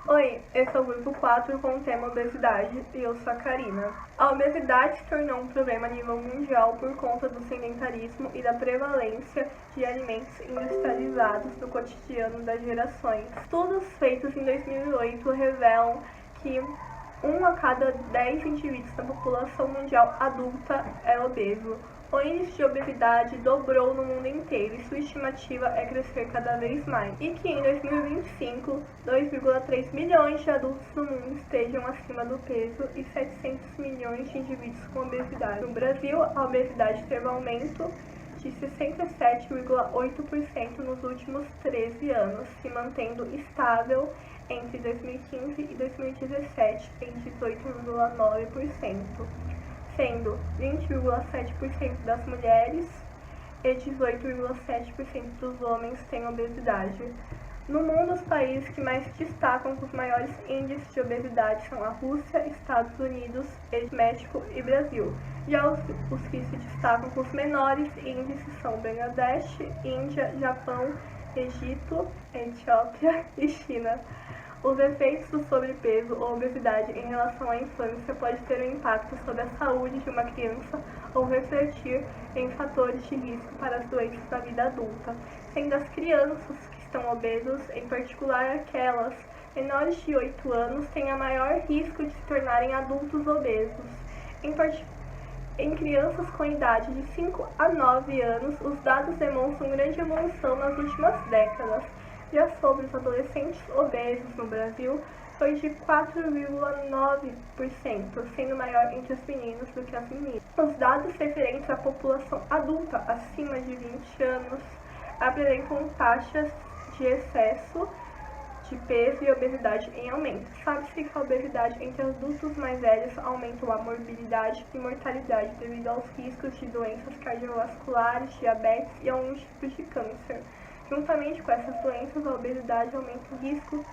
Oi, esse é o grupo 4 com o tema obesidade e eu sou a Karina. A obesidade se tornou um problema a nível mundial por conta do sedentarismo e da prevalência de alimentos industrializados no cotidiano das gerações. Estudos feitos em 2008 revelam que 1 a cada 10 indivíduos da população mundial adulta é obeso. O índice de obesidade dobrou no mundo inteiro e sua estimativa é crescer cada vez mais. E que em 2025, 2,3 milhões de adultos no mundo estejam acima do peso e 700 milhões de indivíduos com obesidade. No Brasil, a obesidade teve aumento de 67,8% nos últimos 13 anos, se mantendo estável entre 2015 e 2017 em 18,9%, sendo 20,7% das mulheres e 18,7% dos homens têm obesidade. No mundo, os países que mais se destacam com os maiores índices de obesidade são a Rússia, Estados Unidos, México e Brasil. Já os que se destacam com os menores índices são Bangladesh, Índia, Japão, Egito, Etiópia e China. Os efeitos do sobrepeso ou obesidade em relação à infância pode ter um impacto sobre a saúde de uma criança ou refletir em fatores de risco para as doenças da vida adulta, sendo as crianças que estão obesas, em particular aquelas menores de 8 anos, têm a maior risco de se tornarem adultos obesos. Em crianças com idade de 5 a 9 anos, os dados demonstram grande evolução nas últimas décadas. Já sobre os adolescentes obesos no Brasil, foi de 4,9%, sendo maior entre os meninos do que as meninas. Os dados referentes à população adulta acima de 20 anos apresentam taxas de excesso de peso e obesidade em aumento. Sabe-se que a obesidade entre adultos mais velhos aumenta a morbidade e mortalidade devido aos riscos de doenças cardiovasculares, diabetes e alguns tipos de câncer. Juntamente com essas doenças, a obesidade aumenta o risco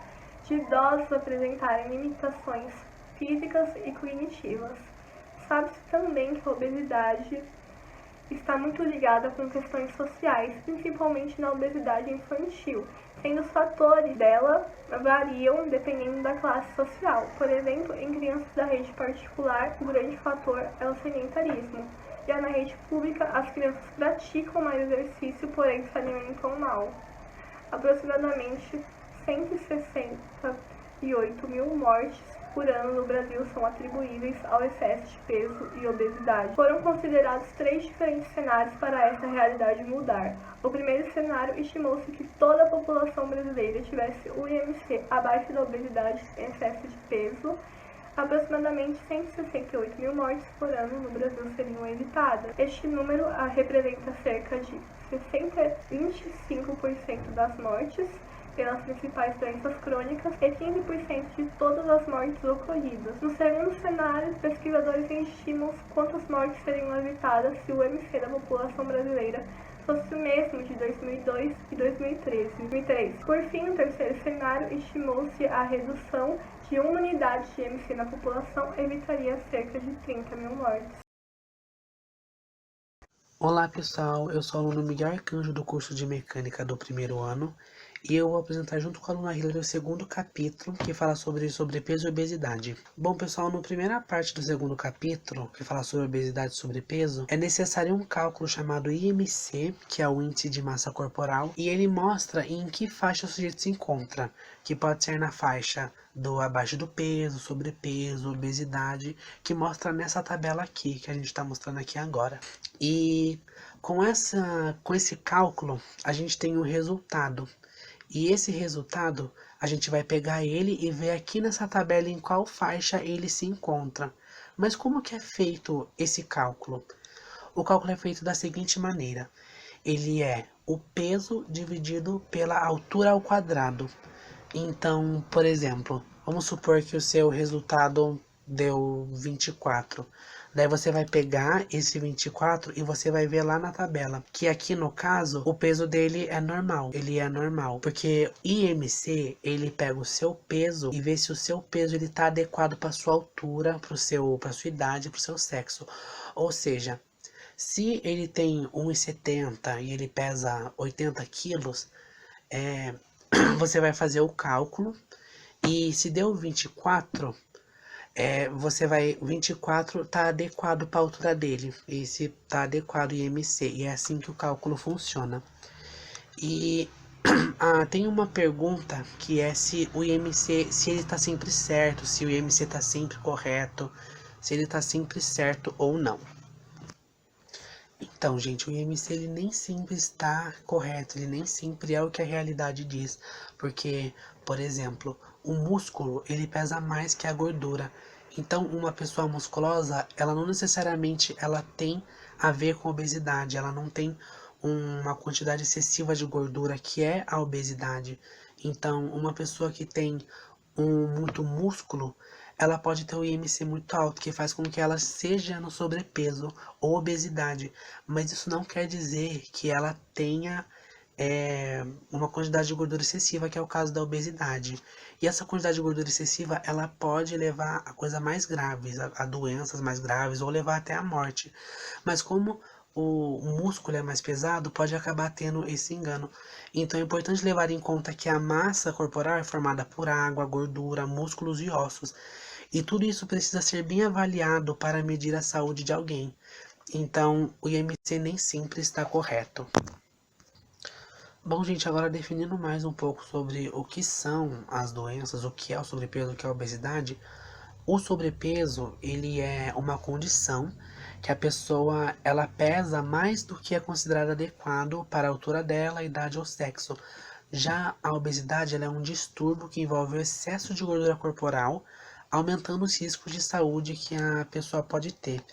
de idosos apresentarem limitações físicas e cognitivas. Sabe-se também que a obesidade está muito ligada com questões sociais, principalmente na obesidade infantil, sendo os fatores dela variam dependendo da classe social. Por exemplo, em crianças da rede particular, o grande fator é o sedentarismo. Já na rede pública, as crianças praticam mais exercício, porém se alimentam mal. Aproximadamente 168 mil mortes por ano no Brasil são atribuíveis ao excesso de peso e obesidade. Foram considerados 3 diferentes cenários para essa realidade mudar. O primeiro cenário estimou-se que toda a população brasileira tivesse o IMC abaixo da obesidade e excesso de peso. Aproximadamente 168 mil mortes por ano no Brasil seriam evitadas. Este número representa cerca de 25% das mortes pelas principais doenças crônicas e 15% de todas as mortes ocorridas. No segundo cenário, pesquisadores estimam quantas mortes seriam evitadas se o IMC da população brasileira fosse o mesmo de 2002 e 2003. Por fim, no terceiro cenário, estimou-se a redução de 1 unidade de IMC na população evitaria cerca de 30 mil mortes. Olá pessoal, eu sou o aluno Miguel Arcanjo do curso de Mecânica do primeiro ano e eu vou apresentar junto com a aluna Hilary o segundo capítulo que fala sobre sobrepeso e obesidade. Bom pessoal, na primeira parte do segundo capítulo, que fala sobre obesidade e sobrepeso, é necessário um cálculo chamado IMC, que é o índice de massa corporal, e ele mostra em que faixa o sujeito se encontra, que pode ser na faixa do abaixo do peso, sobrepeso, obesidade, que mostra nessa tabela aqui, que a gente está mostrando aqui agora. E com esse cálculo, a gente tem um resultado. E esse resultado, a gente vai pegar ele e ver aqui nessa tabela em qual faixa ele se encontra. Mas como que é feito esse cálculo? O cálculo é feito da seguinte maneira. Ele é o peso dividido pela altura ao quadrado. Então, por exemplo, vamos supor que o seu resultado deu 24. Daí você vai pegar esse 24 e você vai ver lá na tabela, que aqui no caso, o peso dele é normal, ele é normal, porque IMC, ele pega o seu peso e vê se o seu peso ele tá adequado para sua altura, para sua idade, para o seu sexo. Ou seja, se ele tem 1,70 e ele pesa 80 quilos, você vai fazer o cálculo E se deu 24, você vai, 24 tá adequado para a altura dele, e se tá adequado o IMC, e é assim que o cálculo funciona. E tem uma pergunta que é se o IMC, se ele tá sempre certo, se o IMC tá sempre correto, se ele tá sempre certo ou não. Então, gente, o IMC ele nem sempre está correto, ele nem sempre é o que a realidade diz, porque, por exemplo, o músculo ele pesa mais que a gordura. Então, uma pessoa musculosa, ela não necessariamente ela tem a ver com obesidade, ela não tem uma quantidade excessiva de gordura que é a obesidade. Então, uma pessoa que tem muito músculo, ela pode ter o IMC muito alto, que faz com que ela seja no sobrepeso ou obesidade, mas isso não quer dizer que ela tenha uma quantidade de gordura excessiva, que é o caso da obesidade. E essa quantidade de gordura excessiva, ela pode levar a coisas mais graves, a doenças mais graves, ou levar até a morte. Mas como o músculo é mais pesado, pode acabar tendo esse engano. Então é importante levar em conta que a massa corporal é formada por água, gordura, músculos e ossos. E tudo isso precisa ser bem avaliado para medir a saúde de alguém. Então, o IMC nem sempre está correto. Bom, gente, agora definindo mais um pouco sobre o que são as doenças, o que é o sobrepeso, o que é a obesidade. O sobrepeso, ele é uma condição que a pessoa, ela pesa mais do que é considerado adequado para a altura dela, idade ou sexo. Já a obesidade, ela é um distúrbio que envolve o excesso de gordura corporal, aumentando os riscos de saúde que a pessoa pode ter.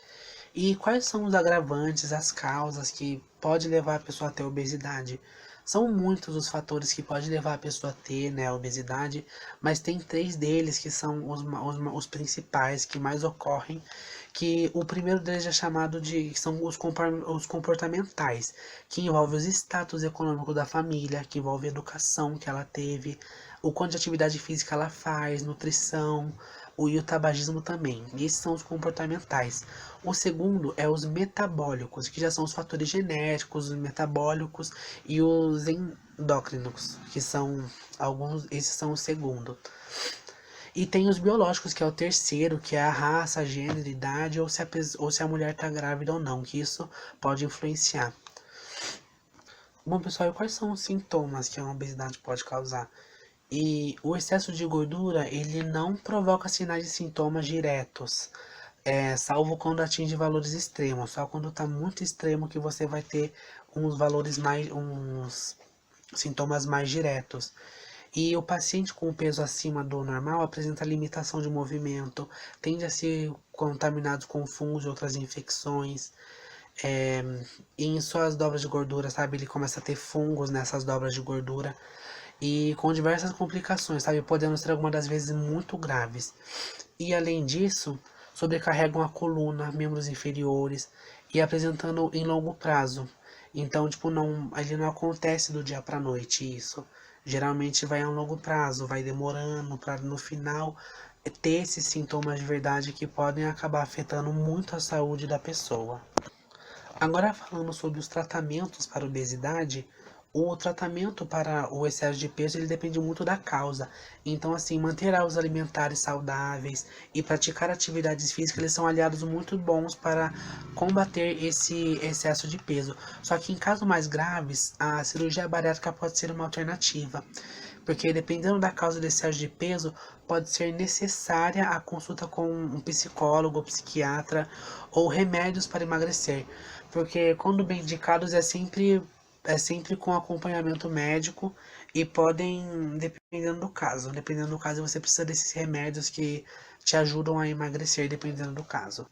E quais são os agravantes, as causas que pode levar a pessoa a ter obesidade? São muitos os fatores que podem levar a pessoa a ter, né, a obesidade, mas tem 3 deles que são os principais, que mais ocorrem, que o primeiro deles é chamado de, são os comportamentais, que envolve os status econômicos da família, que envolve a educação que ela teve, o quanto de atividade física ela faz, nutrição, e o tabagismo também. E esses são os comportamentais. O segundo é os metabólicos, que já são os fatores genéticos, os metabólicos e os endócrinos, que são alguns, esses são o segundo. E tem os biológicos, que é o terceiro, que é a raça, gênero, idade, ou se a mulher está grávida ou não, que isso pode influenciar. Bom, pessoal, e quais são os sintomas que a obesidade pode causar? E o excesso de gordura, ele não provoca sinais de sintomas diretos, salvo quando atinge valores extremos. Só quando está muito extremo que você vai ter uns sintomas mais diretos. E o paciente com peso acima do normal apresenta limitação de movimento, tende a ser contaminado com fungos e outras infecções. E em suas dobras de gordura, sabe, ele começa a ter fungos nessas dobras de gordura. E com diversas complicações, sabe, podendo ser algumas das vezes muito graves. E além disso, sobrecarregam a coluna, membros inferiores e apresentando em longo prazo. Então, tipo, ele não acontece do dia para noite isso. Geralmente vai a um longo prazo, vai demorando para no final ter esses sintomas de verdade que podem acabar afetando muito a saúde da pessoa. Agora falando sobre os tratamentos para obesidade, o tratamento para o excesso de peso ele depende muito da causa. Então, assim, manter hábitos alimentares saudáveis e praticar atividades físicas, eles são aliados muito bons para combater esse excesso de peso. Só que em casos mais graves, a cirurgia bariátrica pode ser uma alternativa. Porque dependendo da causa desse excesso de peso, pode ser necessária a consulta com um psicólogo ou psiquiatra ou remédios para emagrecer. Porque quando bem indicados é sempre com acompanhamento médico e podem, dependendo do caso você precisa desses remédios que te ajudam a emagrecer, dependendo do caso.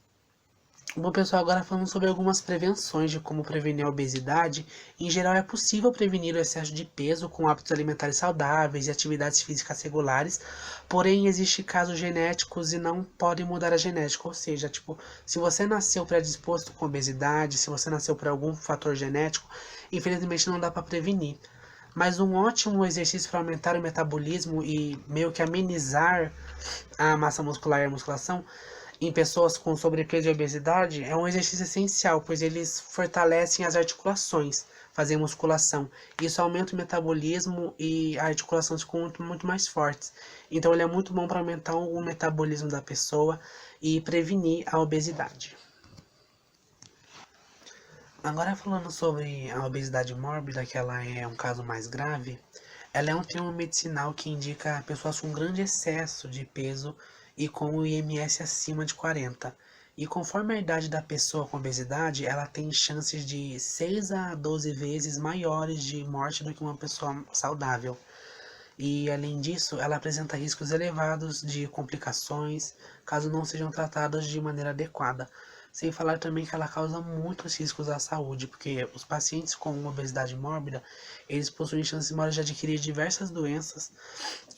Bom, pessoal, agora falando sobre algumas prevenções de como prevenir a obesidade. Em geral, é possível prevenir o excesso de peso com hábitos alimentares saudáveis e atividades físicas regulares, porém, existem casos genéticos e não podem mudar a genética, ou seja, tipo, se você nasceu predisposto com obesidade, se você nasceu por algum fator genético, infelizmente não dá para prevenir. Mas um ótimo exercício para aumentar o metabolismo e meio que amenizar a massa muscular e a musculação em pessoas com sobrepeso e obesidade é um exercício essencial, pois eles fortalecem as articulações, fazer musculação. Isso aumenta o metabolismo e a articulação ficam muito mais fortes. Então ele é muito bom para aumentar o metabolismo da pessoa e prevenir a obesidade. Agora falando sobre a obesidade mórbida, que ela é um caso mais grave, ela é um termo medicinal que indica pessoas com grande excesso de peso e com o IMS acima de 40. E conforme a idade da pessoa com obesidade, ela tem chances de 6 a 12 vezes maiores de morte do que uma pessoa saudável. E além disso, ela apresenta riscos elevados de complicações caso não sejam tratadas de maneira adequada. Sem falar também que ela causa muitos riscos à saúde, porque os pacientes com obesidade mórbida, eles possuem chances maiores de adquirir diversas doenças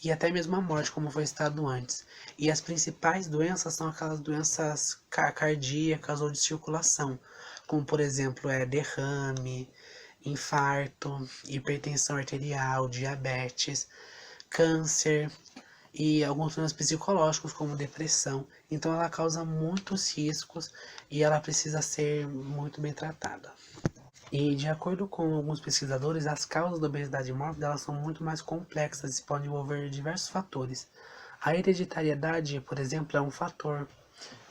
e até mesmo a morte, como foi citado antes. E as principais doenças são aquelas doenças cardíacas ou de circulação, como por exemplo derrame, infarto, hipertensão arterial, diabetes, câncer e alguns problemas psicológicos como depressão. Então ela causa muitos riscos e ela precisa ser muito bem tratada. E de acordo com alguns pesquisadores, as causas da obesidade mórbida elas são muito mais complexas e podem envolver diversos fatores. A hereditariedade, por exemplo, é um fator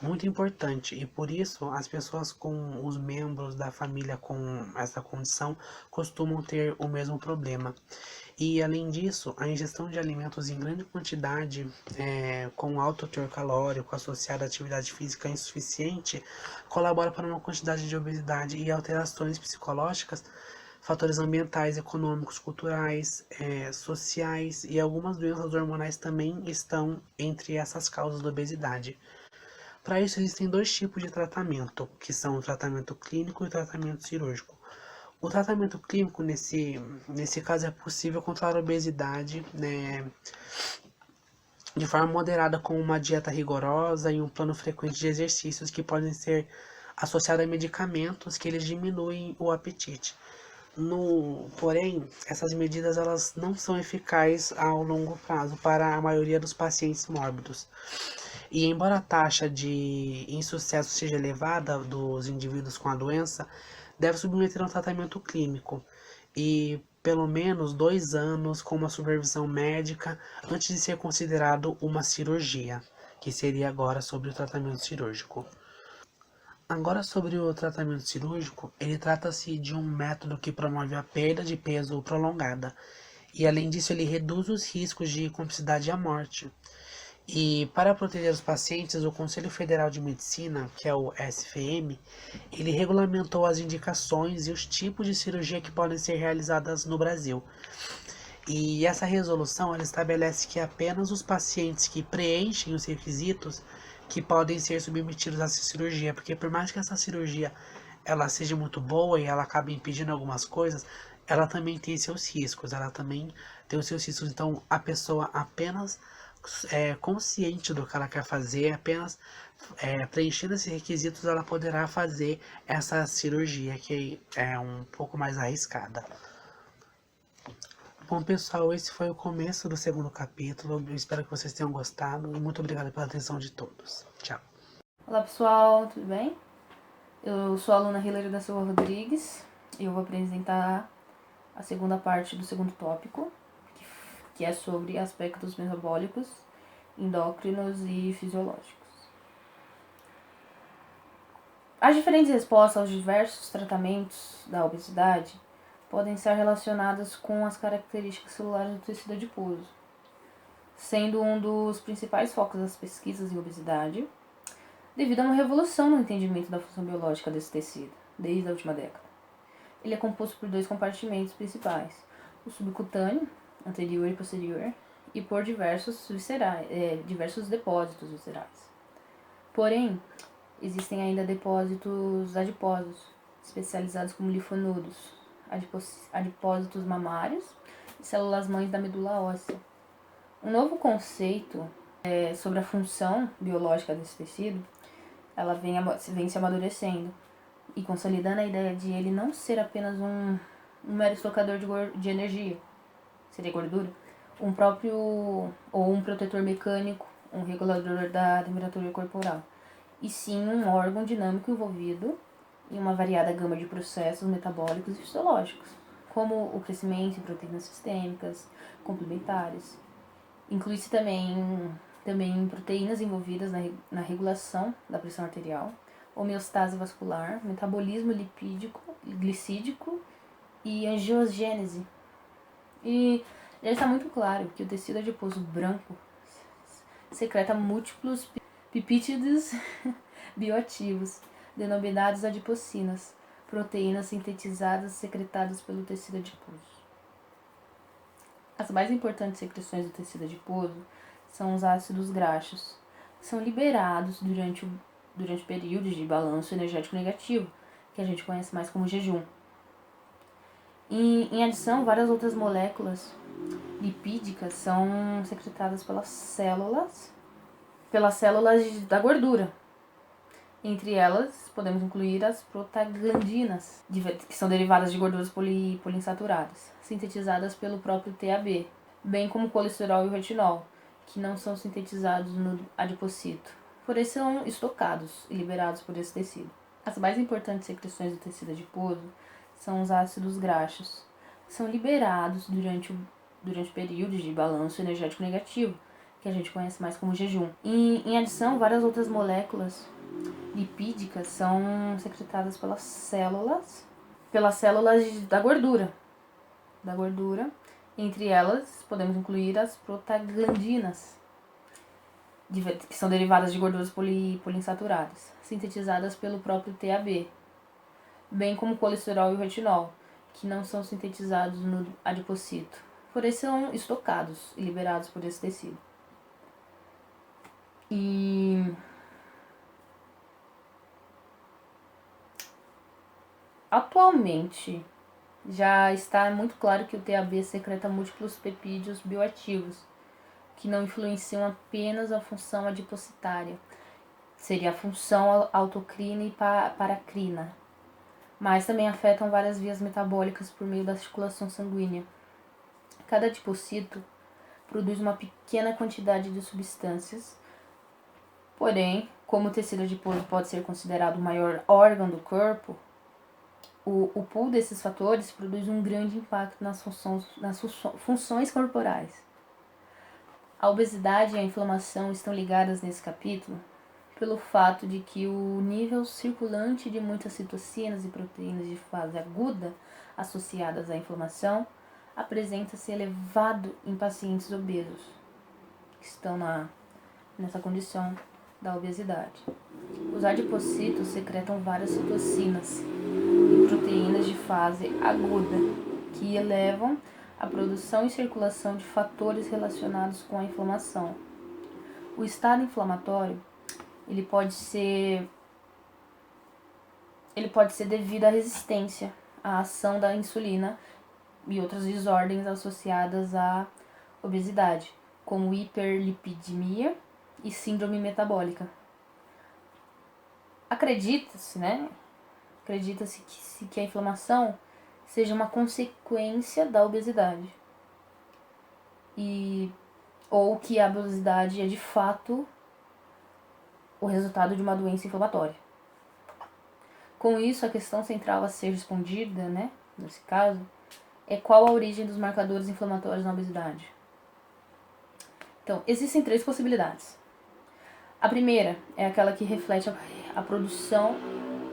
muito importante e por isso as pessoas com os membros da família com essa condição costumam ter o mesmo problema. E além disso, a ingestão de alimentos em grande quantidade, com alto teor calórico associado à atividade física insuficiente, colabora para uma quantidade de obesidade e alterações psicológicas, fatores ambientais, econômicos, culturais, sociais e algumas doenças hormonais também estão entre essas causas da obesidade. Para isso existem dois tipos de tratamento, que são o tratamento clínico e o tratamento cirúrgico. O tratamento clínico, nesse caso, é possível controlar a obesidade, né, de forma moderada com uma dieta rigorosa e um plano frequente de exercícios que podem ser associados a medicamentos que eles diminuem o apetite. Porém, essas medidas elas não são eficazes ao longo prazo para a maioria dos pacientes mórbidos. E embora a taxa de insucesso seja elevada dos indivíduos com a doença, deve submeter a um tratamento clínico e pelo menos 2 anos com uma supervisão médica antes de ser considerado uma cirurgia, que seria agora sobre o tratamento cirúrgico. Agora sobre o tratamento cirúrgico, ele trata-se de um método que promove a perda de peso prolongada e além disso ele reduz os riscos de complicidade à morte. E para proteger os pacientes, o Conselho Federal de Medicina, que é o SFM, ele regulamentou as indicações e os tipos de cirurgia que podem ser realizadas no Brasil. E essa resolução ela estabelece que apenas os pacientes que preenchem os requisitos que podem ser submetidos a essa cirurgia, porque por mais que essa cirurgia ela seja muito boa e ela acabe impedindo algumas coisas, ela também tem seus riscos, então a pessoa apenas consciente do que ela quer fazer, apenas preenchendo esses requisitos, ela poderá fazer essa cirurgia que é um pouco mais arriscada. Bom, pessoal, esse foi o começo do segundo capítulo. Eu espero que vocês tenham gostado e muito obrigado pela atenção de todos. Tchau. Olá, pessoal, tudo bem? Eu sou a aluna Hilary da Silva Rodrigues e eu vou apresentar a segunda parte do segundo tópico, que é sobre aspectos metabólicos, endócrinos e fisiológicos. As diferentes respostas aos diversos tratamentos da obesidade podem ser relacionadas com as características celulares do tecido adiposo, sendo um dos principais focos das pesquisas em obesidade, devido a uma revolução no entendimento da função biológica desse tecido, desde a última década. Ele é composto por 2 compartimentos principais, o subcutâneo, anterior e posterior, e por diversos depósitos viscerais. Porém, existem ainda depósitos adiposos, especializados como linfonodos, adipósitos mamários e células-mães da medula óssea. Um novo conceito sobre a função biológica desse tecido, ela vem se amadurecendo e consolidando a ideia de ele não ser apenas um mero estocador de energia, seria gordura, um protetor mecânico, um regulador da temperatura corporal, e sim órgão dinâmico envolvido em uma variada gama de processos metabólicos e fisiológicos. como o crescimento em proteínas sistêmicas, complementares. Inclui-se também proteínas envolvidas na regulação da pressão arterial, homeostase vascular, metabolismo lipídico, glicídico e angiogênese. E já está muito claro que o tecido adiposo branco secreta múltiplos peptídeos bioativos, denominados adipocinas, proteínas sintetizadas e secretadas pelo tecido adiposo. As mais importantes secreções do tecido adiposo são os ácidos graxos, que são liberados durante períodos de balanço energético negativo, que a gente conhece mais como jejum. Em adição, várias outras moléculas lipídicas são secretadas pelas células da gordura. Entre elas, podemos incluir as prostaglandinas, que são derivadas de gorduras poliinsaturadas, sintetizadas pelo próprio TAB, bem como o colesterol e o retinol, que não são sintetizados no adipocito, porém são estocados e liberados por esse tecido. As mais importantes secreções do tecido adiposo são os ácidos graxos, que são liberados durante períodos de balanço energético negativo, que a gente conhece mais como jejum. Em adição, várias outras moléculas lipídicas são secretadas pelas células da gordura. Entre elas, podemos incluir as prostaglandinas, que são derivadas de gorduras poliinsaturadas, sintetizadas pelo próprio TAB, bem como o colesterol e o retinol, que não são sintetizados no adipocito, porém são estocados e liberados por esse tecido. E atualmente já está muito claro que o TAB secreta múltiplos peptídeos bioativos, que não influenciam apenas a função adipocitária, seria a função autocrina e paracrina, mas também afetam várias vias metabólicas por meio da circulação sanguínea. Cada adipocito produz uma pequena quantidade de substâncias, porém, como o tecido adiposo pode ser considerado o maior órgão do corpo, o pool desses fatores produz um grande impacto nas funções corporais. A obesidade e a inflamação estão ligadas nesse capítulo pelo fato de que o nível circulante de muitas citocinas e proteínas de fase aguda associadas à inflamação apresenta-se elevado em pacientes obesos, que estão nessa condição da obesidade. Os adipocitos secretam várias citocinas e proteínas de fase aguda, que elevam a produção e circulação de fatores relacionados com a inflamação. O estado inflamatório ele pode ser devido à resistência à ação da insulina e outras desordens associadas à obesidade, como hiperlipidemia e síndrome metabólica. Acredita-se que a inflamação seja uma consequência da obesidade, ou que a obesidade é de fato o resultado de uma doença inflamatória. Com isso, a questão central a ser respondida, nesse caso, é qual a origem dos marcadores inflamatórios na obesidade. Então, existem 3 possibilidades. A primeira é aquela que reflete a produção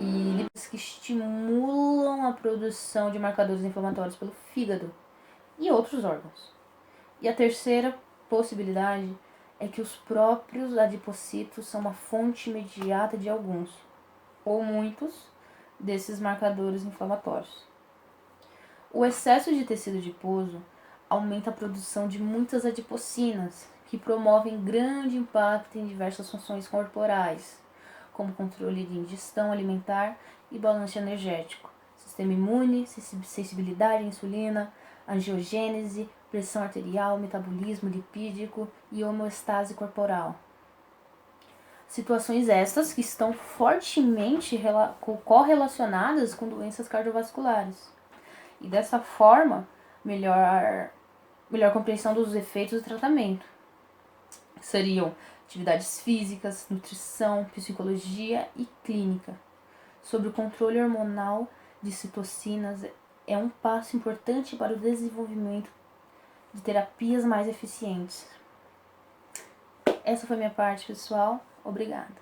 e que estimulam a produção de marcadores inflamatórios pelo fígado e outros órgãos. E a terceira possibilidade é que os próprios adipocitos são uma fonte imediata de alguns, ou muitos, desses marcadores inflamatórios. O excesso de tecido adiposo aumenta a produção de muitas adipocinas, que promovem grande impacto em diversas funções corporais, como controle de ingestão alimentar e balanço energético, sistema imune, sensibilidade à insulina, angiogênese, pressão arterial, metabolismo lipídico e homeostase corporal. Situações estas que estão fortemente correlacionadas com doenças cardiovasculares. E dessa forma, melhor compreensão dos efeitos do tratamento. Seriam atividades físicas, nutrição, psicologia e clínica, sobre o controle hormonal de citocinas é um passo importante para o desenvolvimento de terapias mais eficientes. Essa foi minha parte, pessoal. Obrigada.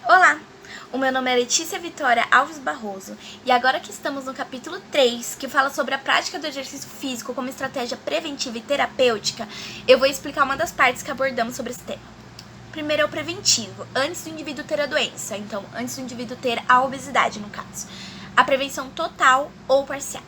Olá! O meu nome é Letícia Vitória Alves Barroso e agora que estamos no capítulo 3, que fala sobre a prática do exercício físico como estratégia preventiva e terapêutica, eu vou explicar uma das partes que abordamos sobre esse tema. Primeiro é o preventivo, antes do indivíduo ter a doença, então antes do indivíduo ter a obesidade no caso. A prevenção total ou parcial.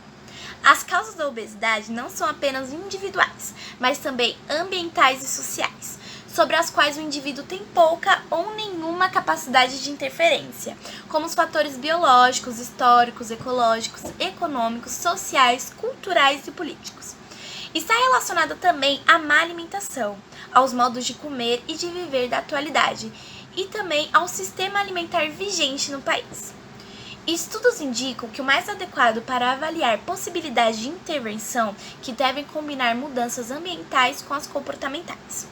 As causas da obesidade não são apenas individuais, mas também ambientais e sociais, sobre as quais o indivíduo tem pouca ou nenhuma capacidade de interferência, como os fatores biológicos, históricos, ecológicos, econômicos, sociais, culturais e políticos. Está relacionada também à má alimentação, aos modos de comer e de viver da atualidade, e também ao sistema alimentar vigente no país. Estudos indicam que o mais adequado para avaliar possibilidades de intervenção que devem combinar mudanças ambientais com as comportamentais.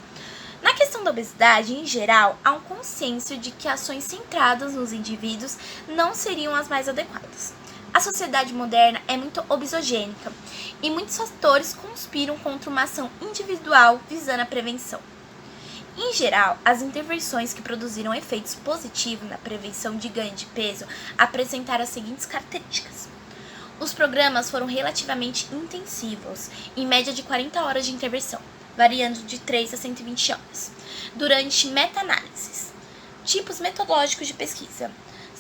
Na questão da obesidade, em geral, há um consenso de que ações centradas nos indivíduos não seriam as mais adequadas. A sociedade moderna é muito obesogênica e muitos fatores conspiram contra uma ação individual visando a prevenção. Em geral, as intervenções que produziram efeitos positivos na prevenção de ganho de peso apresentaram as seguintes características. Os programas foram relativamente intensivos, em média de 40 horas de intervenção, variando de 3 a 120 horas, durante meta-análises. Tipos metodológicos de pesquisa.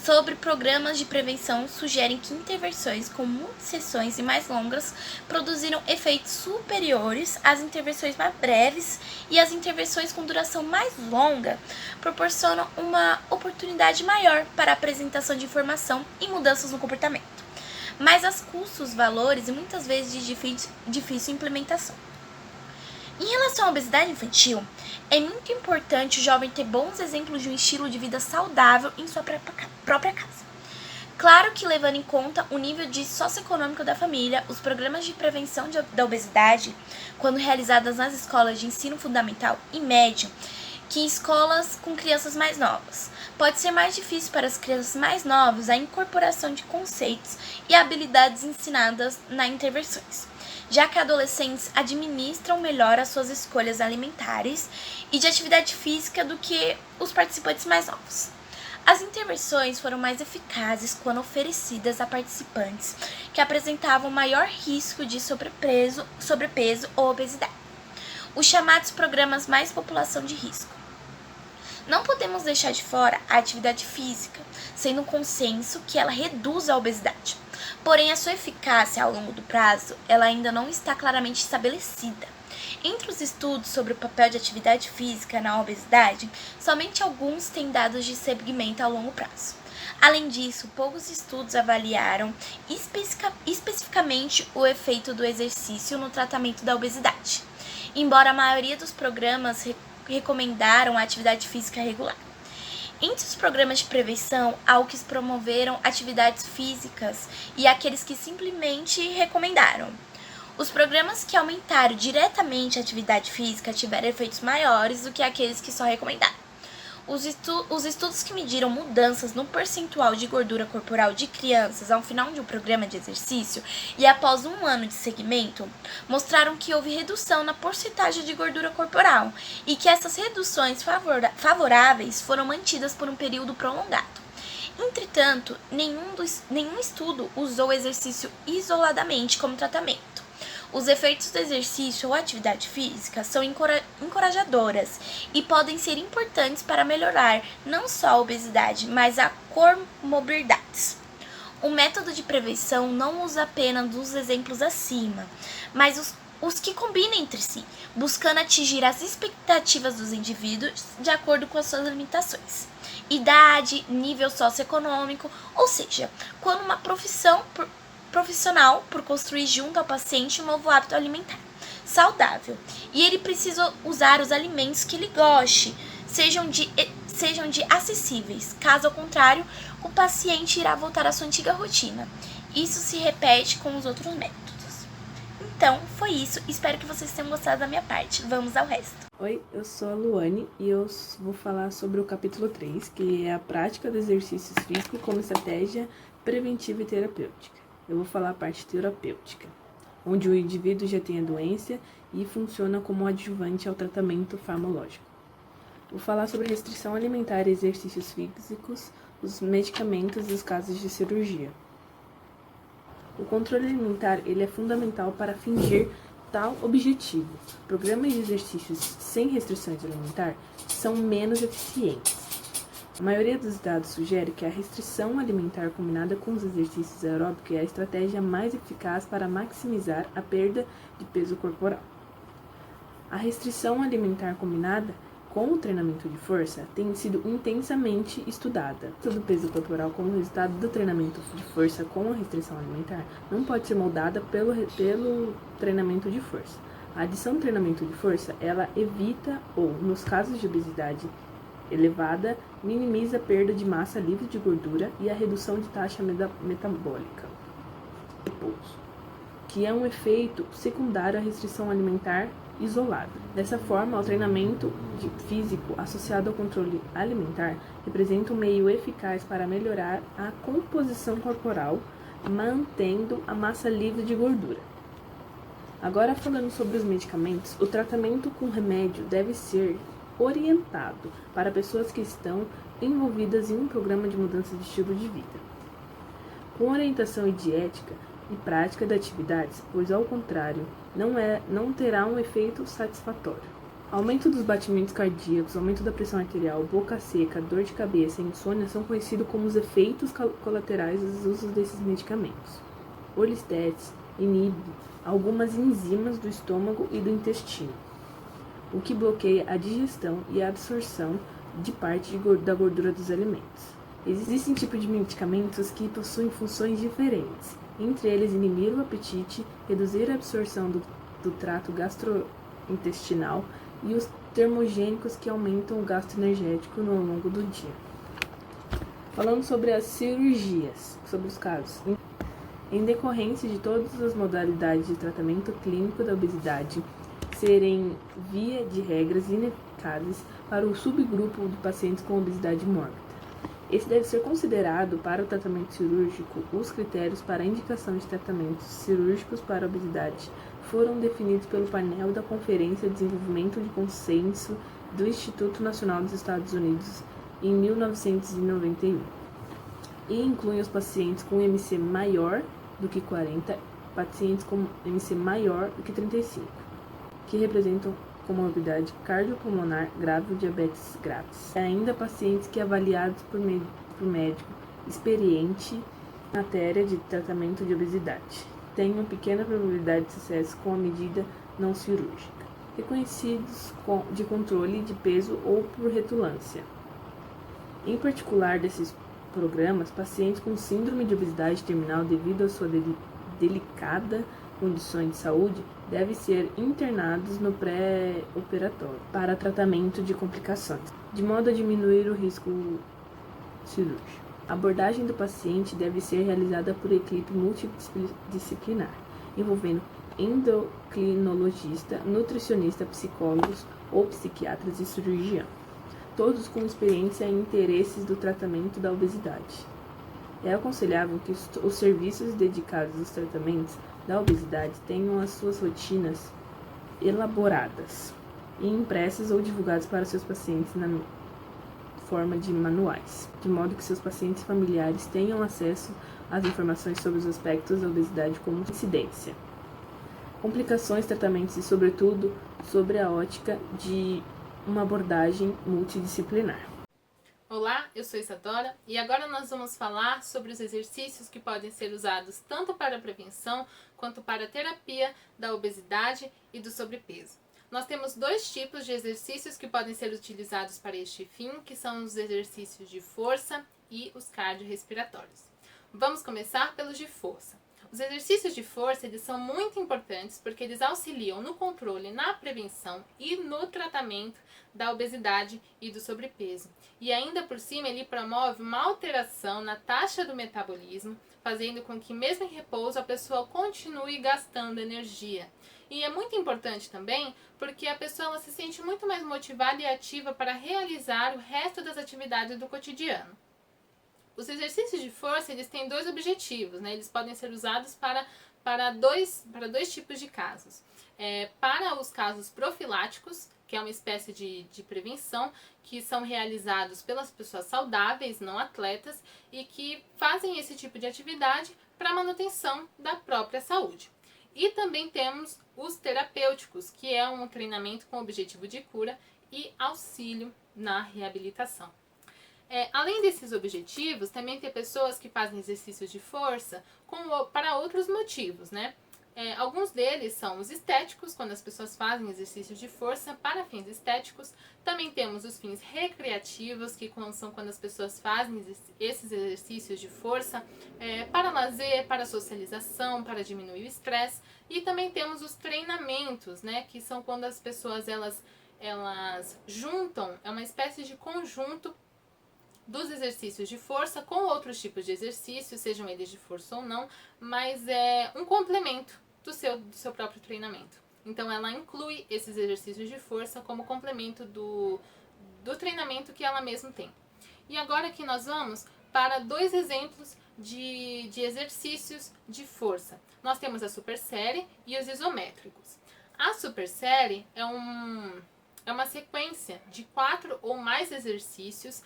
Sobre programas de prevenção sugerem que intervenções com muitas sessões e mais longas produziram efeitos superiores às intervenções mais breves e as intervenções com duração mais longa proporcionam uma oportunidade maior para a apresentação de informação e mudanças no comportamento, mas as custos, valores e muitas vezes de difícil implementação. Em relação à obesidade infantil, é muito importante o jovem ter bons exemplos de um estilo de vida saudável em sua própria casa. Claro que levando em conta o nível de socioeconômico da família, os programas de prevenção da obesidade, quando realizadas nas escolas de ensino fundamental e médio, que em escolas com crianças mais novas. Pode ser mais difícil para as crianças mais novas a incorporação de conceitos e habilidades ensinadas nas intervenções, já que adolescentes administram melhor as suas escolhas alimentares e de atividade física do que os participantes mais novos. As intervenções foram mais eficazes quando oferecidas a participantes que apresentavam maior risco de sobrepeso ou obesidade, os chamados programas mais população de risco. Não podemos deixar de fora a atividade física, sendo um consenso que ela reduz a obesidade. Porém, a sua eficácia ao longo do prazo, ela ainda não está claramente estabelecida. Entre os estudos sobre o papel de atividade física na obesidade, somente alguns têm dados de segmento a longo prazo. Além disso, poucos estudos avaliaram especificamente o efeito do exercício no tratamento da obesidade, embora a maioria dos programas recomendaram a atividade física regular. Entre os programas de prevenção, há os que promoveram atividades físicas e aqueles que simplesmente recomendaram. Os programas que aumentaram diretamente a atividade física tiveram efeitos maiores do que aqueles que só recomendaram. Os estudos que mediram mudanças no percentual de gordura corporal de crianças ao final de um programa de exercício e após 1 ano de segmento, mostraram que houve redução na porcentagem de gordura corporal e que essas reduções favoráveis foram mantidas por um período prolongado. Entretanto, nenhum estudo usou o exercício isoladamente como tratamento. Os efeitos do exercício ou atividade física são encorajadoras e podem ser importantes para melhorar não só a obesidade, mas a comorbidades. O método de prevenção não usa apenas os exemplos acima, mas os que combinam entre si, buscando atingir as expectativas dos indivíduos de acordo com as suas limitações, idade, nível socioeconômico, ou seja, quando uma profissional por construir junto ao paciente um novo hábito alimentar saudável. E ele precisa usar os alimentos que ele goste, sejam de acessíveis. Caso contrário, o paciente irá voltar à sua antiga rotina. Isso se repete com os outros métodos. Então, foi isso. Espero que vocês tenham gostado da minha parte. Vamos ao resto. Oi, eu sou a Luane e eu vou falar sobre o capítulo 3, que é a prática do exercício físico como estratégia preventiva e terapêutica. Eu vou falar a parte terapêutica, onde o indivíduo já tem a doença e funciona como adjuvante ao tratamento farmacológico. Vou falar sobre restrição alimentar e exercícios físicos, os medicamentos e os casos de cirurgia. O controle alimentar ele é fundamental para atingir tal objetivo. Programas de exercícios sem restrições alimentar são menos eficientes. A maioria dos dados sugere que a restrição alimentar combinada com os exercícios aeróbicos é a estratégia mais eficaz para maximizar a perda de peso corporal. A restrição alimentar combinada com o treinamento de força tem sido intensamente estudada. O peso corporal como resultado do treinamento de força com a restrição alimentar não pode ser moldada pelo treinamento de força. A adição do treinamento de força, ela evita ou, nos casos de obesidade elevada, minimiza a perda de massa livre de gordura e a redução de taxa metabólica, repouso, que é um efeito secundário à restrição alimentar isolada. Dessa forma, o treinamento físico associado ao controle alimentar representa um meio eficaz para melhorar a composição corporal, mantendo a massa livre de gordura. Agora, falando sobre os medicamentos, o tratamento com remédio deve ser orientado para pessoas que estão envolvidas em um programa de mudança de estilo de vida, com orientação diética e prática de atividades, pois ao contrário, não terá um efeito satisfatório. Aumento dos batimentos cardíacos, aumento da pressão arterial, boca seca, dor de cabeça e insônia são conhecidos como os efeitos colaterais dos usos desses medicamentos. O Orlistat inibe algumas enzimas do estômago e do intestino, o que bloqueia a digestão e a absorção de parte da gordura dos alimentos. Existem tipos de medicamentos que possuem funções diferentes, entre eles inibir o apetite, reduzir a absorção do trato gastrointestinal e os termogênicos que aumentam o gasto energético ao longo do dia. Falando sobre as cirurgias, sobre os casos. Em decorrência de todas as modalidades de tratamento clínico da obesidade serem, via de regras, ineficazes para o subgrupo de pacientes com obesidade mórbida. Esse deve ser considerado para o tratamento cirúrgico. Os critérios para a indicação de tratamentos cirúrgicos para a obesidade foram definidos pelo painel da Conferência de Desenvolvimento de Consenso do Instituto Nacional dos Estados Unidos em 1991 e incluem os pacientes com MC maior do que 40, pacientes com MC maior do que 35, que representam comorbidade cardiopulmonar grave ou diabetes graves. E ainda pacientes que avaliados por médico experiente em matéria de tratamento de obesidade tenham pequena probabilidade de sucesso com a medida não cirúrgica, reconhecidos de controle de peso ou por retulância. Em particular desses programas, pacientes com síndrome de obesidade terminal devido à sua delicada condições de saúde devem ser internados no pré-operatório para tratamento de complicações, de modo a diminuir o risco cirúrgico. A abordagem do paciente deve ser realizada por equipe multidisciplinar, envolvendo endocrinologista, nutricionista, psicólogos ou psiquiatras e cirurgião, todos com experiência e interesses do tratamento da obesidade. É aconselhável que os serviços dedicados aos tratamentos da obesidade tenham as suas rotinas elaboradas e impressas ou divulgadas para seus pacientes na forma de manuais, de modo que seus pacientes familiares tenham acesso às informações sobre os aspectos da obesidade como incidência, complicações, tratamentos e, sobretudo, sobre a ótica de uma abordagem multidisciplinar. Olá, eu sou Isadora e agora nós vamos falar sobre os exercícios que podem ser usados tanto para a prevenção quanto para a terapia da obesidade e do sobrepeso. Nós temos dois tipos de exercícios que podem ser utilizados para este fim, que são os exercícios de força e os cardiorrespiratórios. Vamos começar pelos de força. Os exercícios de força, eles são muito importantes porque eles auxiliam no controle, na prevenção e no tratamento da obesidade e do sobrepeso. E ainda por cima, ele promove uma alteração na taxa do metabolismo, fazendo com que mesmo em repouso a pessoa continue gastando energia. E é muito importante também porque a pessoa ela se sente muito mais motivada e ativa para realizar o resto das atividades do cotidiano. Os exercícios de força, eles têm dois objetivos, né? Eles podem ser usados para dois tipos de casos. Para os casos profiláticos, que é uma espécie de prevenção, que são realizados pelas pessoas saudáveis, não atletas, e que fazem esse tipo de atividade para a manutenção da própria saúde. E também temos os terapêuticos, que é um treinamento com objetivo de cura e auxílio na reabilitação. Além desses objetivos, também tem pessoas que fazem exercícios de força para outros motivos, né? Alguns deles são os estéticos, quando as pessoas fazem exercícios de força para fins estéticos. Também temos os fins recreativos, que são quando as pessoas fazem esses exercícios de força para lazer, para socialização, para diminuir o estresse. E também temos os treinamentos, né? Que são quando as pessoas elas juntam, é uma espécie de conjunto dos exercícios de força com outros tipos de exercícios, sejam eles de força ou não, mas é um complemento do seu próprio treinamento. Então ela inclui esses exercícios de força como complemento do treinamento que ela mesma tem. E agora que nós vamos para dois exemplos de exercícios de força. Nós temos a supersérie e os isométricos. A supersérie é uma sequência de 4 ou mais exercícios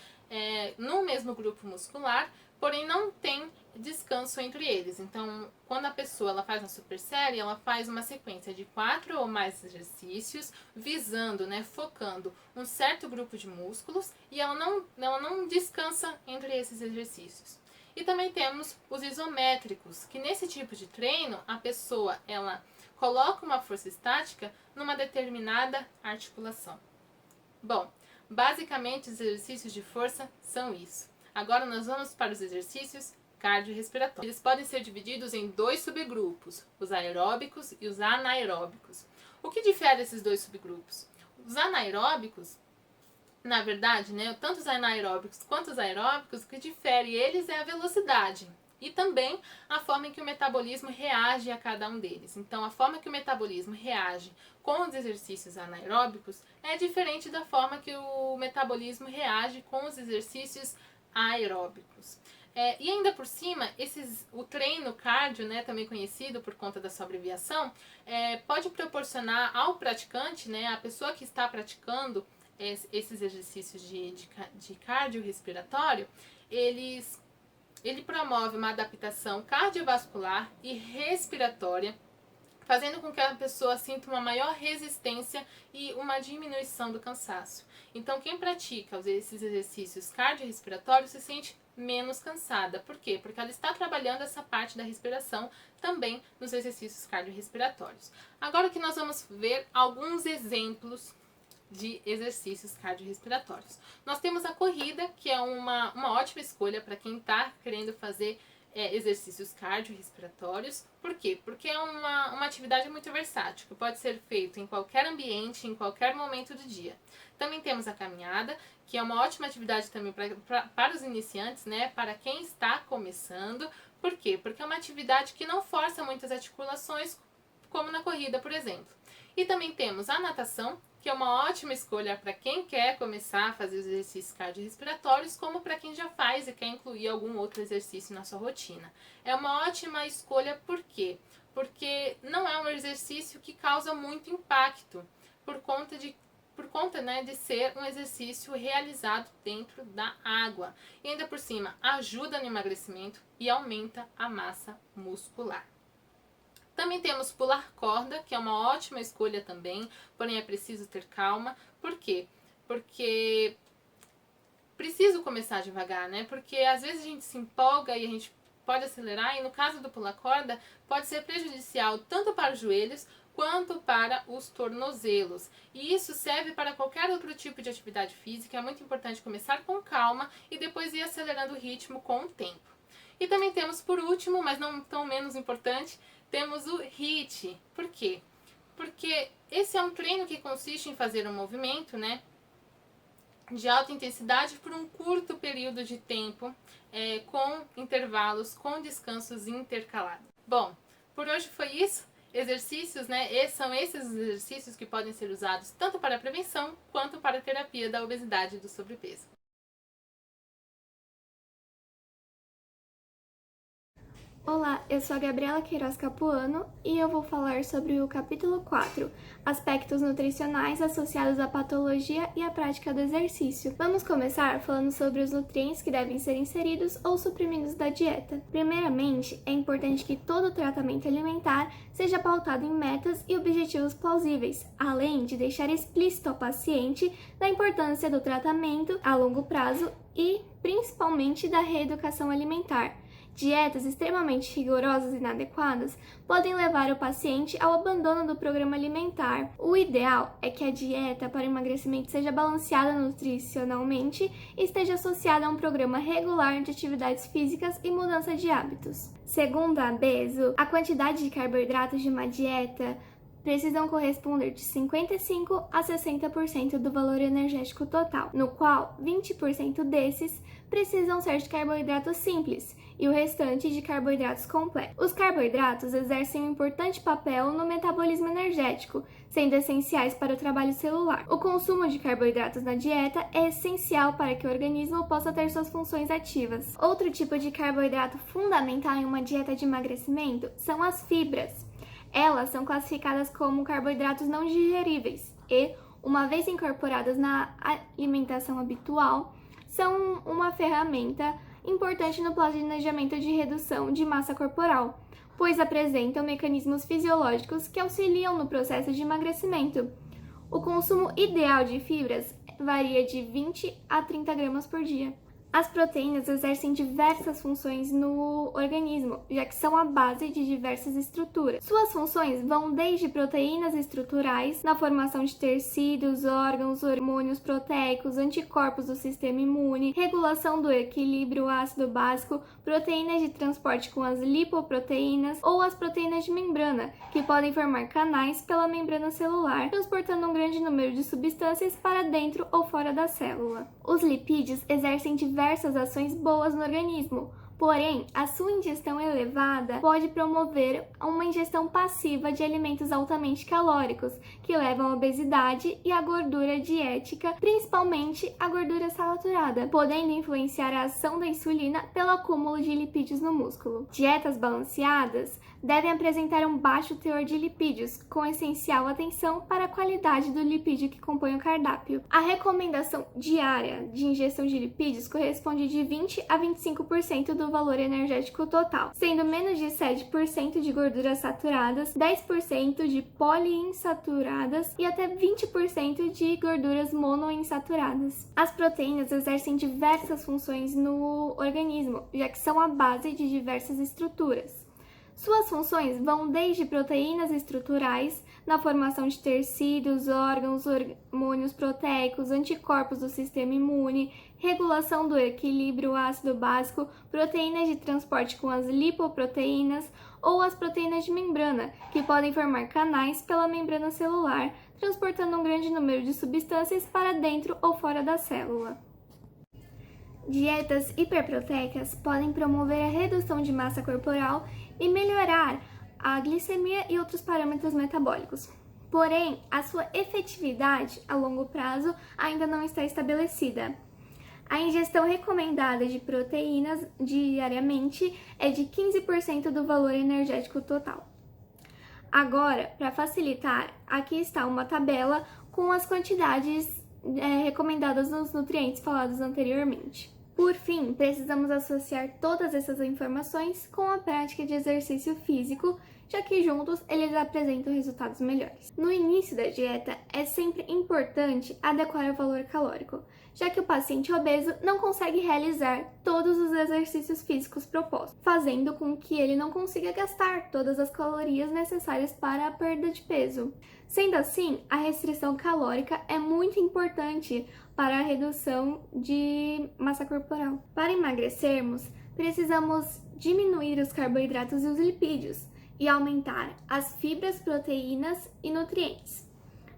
no mesmo grupo muscular, porém não tem descanso entre eles. Então, quando a pessoa ela faz uma supersérie, ela faz uma sequência de 4 ou mais exercícios, visando, focando um certo grupo de músculos, e ela não descansa entre esses exercícios. E também temos os isométricos, que nesse tipo de treino, a pessoa ela coloca uma força estática numa determinada articulação. Bom, basicamente os exercícios de força são isso. Agora nós vamos para os exercícios cardiorrespiratórios. Eles podem ser divididos em dois subgrupos, os aeróbicos e os anaeróbicos. O que difere esses dois subgrupos? Os anaeróbicos, na verdade, tanto os anaeróbicos quanto os aeróbicos, o que difere eles é a velocidade e também a forma em que o metabolismo reage a cada um deles. Então, a forma que o metabolismo reage com os exercícios anaeróbicos é diferente da forma que o metabolismo reage com os exercícios aeróbicos. E ainda por cima, o treino cardio, também conhecido por conta da sua abreviação, pode proporcionar ao praticante, a pessoa que está praticando esses exercícios de cardio respiratório, ele promove uma adaptação cardiovascular e respiratória, fazendo com que a pessoa sinta uma maior resistência e uma diminuição do cansaço. Então, quem pratica esses exercícios cardiorrespiratórios se sente menos cansada. Por quê? Porque ela está trabalhando essa parte da respiração também nos exercícios cardiorrespiratórios. Agora que nós vamos ver alguns exemplos de exercícios cardiorrespiratórios. Nós temos a corrida, que é uma ótima escolha para quem está querendo fazer exercícios cardiorrespiratórios. Por quê? Porque é uma atividade muito versátil, que pode ser feito em qualquer ambiente, em qualquer momento do dia. Também temos a caminhada, que é uma ótima atividade também para os iniciantes, para quem está começando. Por quê? Porque é uma atividade que não força muitas articulações, como na corrida, por exemplo. E também temos a natação, que é uma ótima escolha para quem quer começar a fazer os exercícios cardiorrespiratórios, como para quem já faz e quer incluir algum outro exercício na sua rotina. É uma ótima escolha, por quê? Porque não é um exercício que causa muito impacto, por conta de ser um exercício realizado dentro da água. E ainda por cima, ajuda no emagrecimento e aumenta a massa muscular. Também temos pular corda, que é uma ótima escolha também, porém é preciso ter calma. Por quê? Porque preciso começar devagar, Porque às vezes a gente se empolga e a gente pode acelerar, e no caso do pular corda, pode ser prejudicial tanto para os joelhos quanto para os tornozelos. E isso serve para qualquer outro tipo de atividade física. É muito importante começar com calma e depois ir acelerando o ritmo com o tempo. E também temos, por último, mas não tão menos importante, temos o HIIT. Por quê? Porque esse é um treino que consiste em fazer um movimento, né, de alta intensidade por um curto período de tempo, com intervalos, com descansos intercalados. Bom, por hoje foi isso. Exercícios, né? São esses exercícios que podem ser usados tanto para a prevenção quanto para a terapia da obesidade e do sobrepeso. Olá, eu sou a Gabriela Queiroz Capuano e eu vou falar sobre o capítulo 4, aspectos nutricionais associados à patologia e à prática do exercício. Vamos começar falando sobre os nutrientes que devem ser inseridos ou suprimidos da dieta. Primeiramente, é importante que todo tratamento alimentar seja pautado em metas e objetivos plausíveis, além de deixar explícito ao paciente da importância do tratamento a longo prazo e, principalmente, da reeducação alimentar. Dietas extremamente rigorosas e inadequadas podem levar o paciente ao abandono do programa alimentar. O ideal é que a dieta para emagrecimento seja balanceada nutricionalmente e esteja associada a um programa regular de atividades físicas e mudança de hábitos. Segundo a ABESO, a quantidade de carboidratos de uma dieta precisam corresponder de 55% a 60% do valor energético total, no qual 20% desses precisam ser de carboidratos simples e o restante de carboidratos complexos. Os carboidratos exercem um importante papel no metabolismo energético, sendo essenciais para o trabalho celular. O consumo de carboidratos na dieta é essencial para que o organismo possa ter suas funções ativas. Outro tipo de carboidrato fundamental em uma dieta de emagrecimento são as fibras. Elas são classificadas como carboidratos não digeríveis e, uma vez incorporadas na alimentação habitual, são uma ferramenta importante no planejamento de redução de massa corporal, pois apresentam mecanismos fisiológicos que auxiliam no processo de emagrecimento. O consumo ideal de fibras varia de 20 a 30 gramas por dia. As proteínas exercem diversas funções no organismo, já que são a base de diversas estruturas. Suas funções vão desde proteínas estruturais, na formação de tecidos, órgãos, hormônios proteicos, anticorpos do sistema imune, regulação do equilíbrio ácido básico, proteínas de transporte com as lipoproteínas ou as proteínas de membrana, que podem formar canais pela membrana celular, transportando um grande número de substâncias para dentro ou fora da célula. Os lipídios exercem diversas ações boas no organismo, porém, a sua ingestão elevada pode promover uma ingestão passiva de alimentos altamente calóricos, que levam à obesidade e à gordura diética, principalmente a gordura saturada, podendo influenciar a ação da insulina pelo acúmulo de lipídios no músculo. Dietas balanceadas devem apresentar um baixo teor de lipídios, com essencial atenção para a qualidade do lipídio que compõe o cardápio. A recomendação diária de ingestão de lipídios corresponde de 20 a 25% do valor energético total, sendo menos de 7% de gorduras saturadas, 10% de poliinsaturadas e até 20% de gorduras monoinsaturadas. As proteínas exercem diversas funções no organismo, já que são a base de diversas estruturas. Suas funções vão desde proteínas estruturais, na formação de tecidos, órgãos, hormônios proteicos, anticorpos do sistema imune, regulação do equilíbrio ácido básico, proteínas de transporte com as lipoproteínas ou as proteínas de membrana, que podem formar canais pela membrana celular, transportando um grande número de substâncias para dentro ou fora da célula. Dietas hiperproteicas podem promover a redução de massa corporal e melhorar a glicemia e outros parâmetros metabólicos. Porém, a sua efetividade a longo prazo ainda não está estabelecida. A ingestão recomendada de proteínas diariamente é de 15% do valor energético total. Agora, para facilitar, aqui está uma tabela com as quantidades recomendadas nos nutrientes falados anteriormente. Por fim, precisamos associar todas essas informações com a prática de exercício físico, já que juntos eles apresentam resultados melhores. No início da dieta, é sempre importante adequar o valor calórico, já que o paciente obeso não consegue realizar todos os exercícios físicos propostos, fazendo com que ele não consiga gastar todas as calorias necessárias para a perda de peso. Sendo assim, a restrição calórica é muito importante para a redução de massa corporal. Para emagrecermos, precisamos diminuir os carboidratos e os lipídios e aumentar as fibras, proteínas e nutrientes.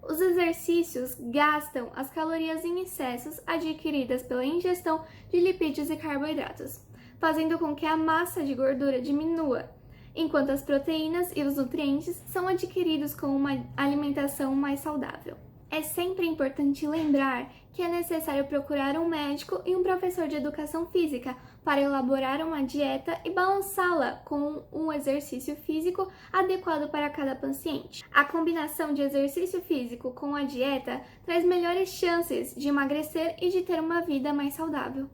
Os exercícios gastam as calorias em excessos adquiridas pela ingestão de lipídios e carboidratos, fazendo com que a massa de gordura diminua, enquanto as proteínas e os nutrientes são adquiridos com uma alimentação mais saudável. É sempre importante lembrar que é necessário procurar um médico e um professor de educação física para elaborar uma dieta e balançá-la com um exercício físico adequado para cada paciente. A combinação de exercício físico com a dieta traz melhores chances de emagrecer e de ter uma vida mais saudável.